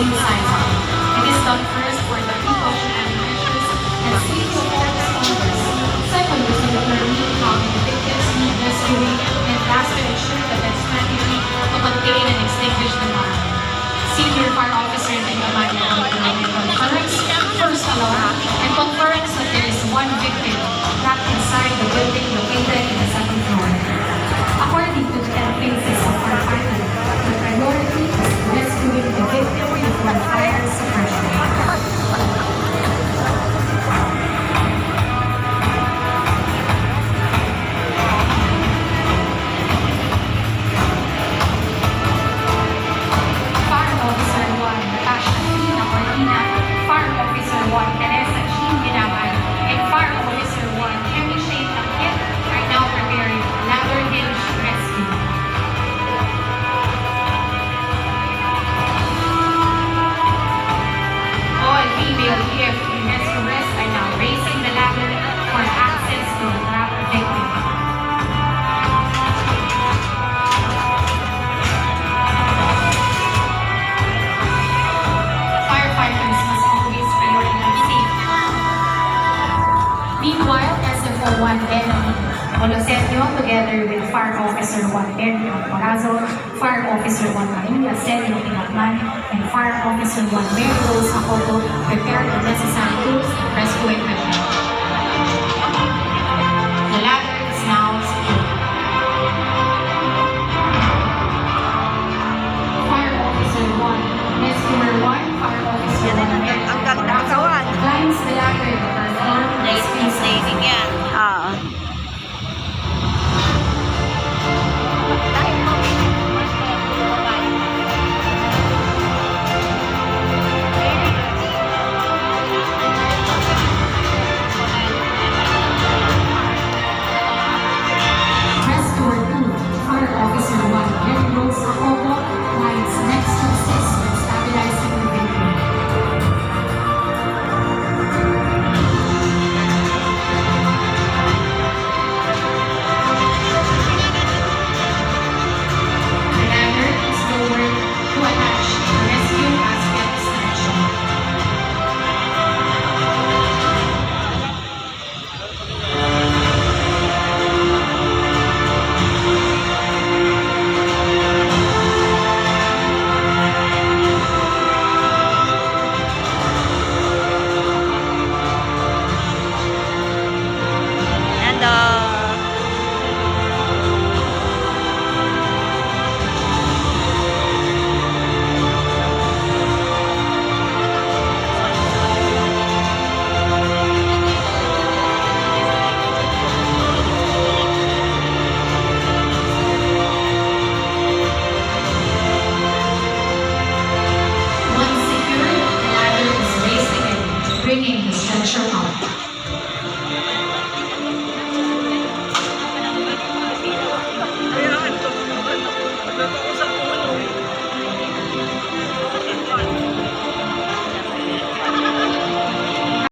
suicidal. It is done first for the precautionary measures and safety of all responders. Second, using the permit how the victims need rescuing, and last to ensure that the strategy to contain and extinguish the fire. Senior Fire Officer Tingamani confirms first alarm and confirms that there is one victim trapped inside the building located in the second floor. According to the phases of firefighting, the priority is rescuing the victim before fire suppression. Fire Officer 1, Natasha Tina Martina, Fire Officer 1, Teresa Jean Ginamay, and Fire Officer 1, Henry Shane Takit are now preparing ladder hinge rescue. All female EFP rescuers are now raising the ladder for access to the trapped victim. Firefighters must always prioritize safety. Meanwhile, SFO1 Benny Olosetio, together with Fire Officer 1 Benny Corazon, Fire Officer 1 Maria Sergio Tinakman, and Fire Officer 1 Mary Rose Hakoto prepared the necessary tools and rescue equipment. The ladder is now secure. Fire Officer 1, Rescuer 1, Fire Officer 1 Mary Ang ganda ng kawan. climbs the ladder to perform rescue Saving yan. Oo. Rescuer 2, Fire Officer 1, Mary Rose Jacobo, lies next to assist in stabilizing the victim. The ladder is lowered to attach the rescue basket stanchion. And Once secured, the ladder is raised again, bringing the stretcher out.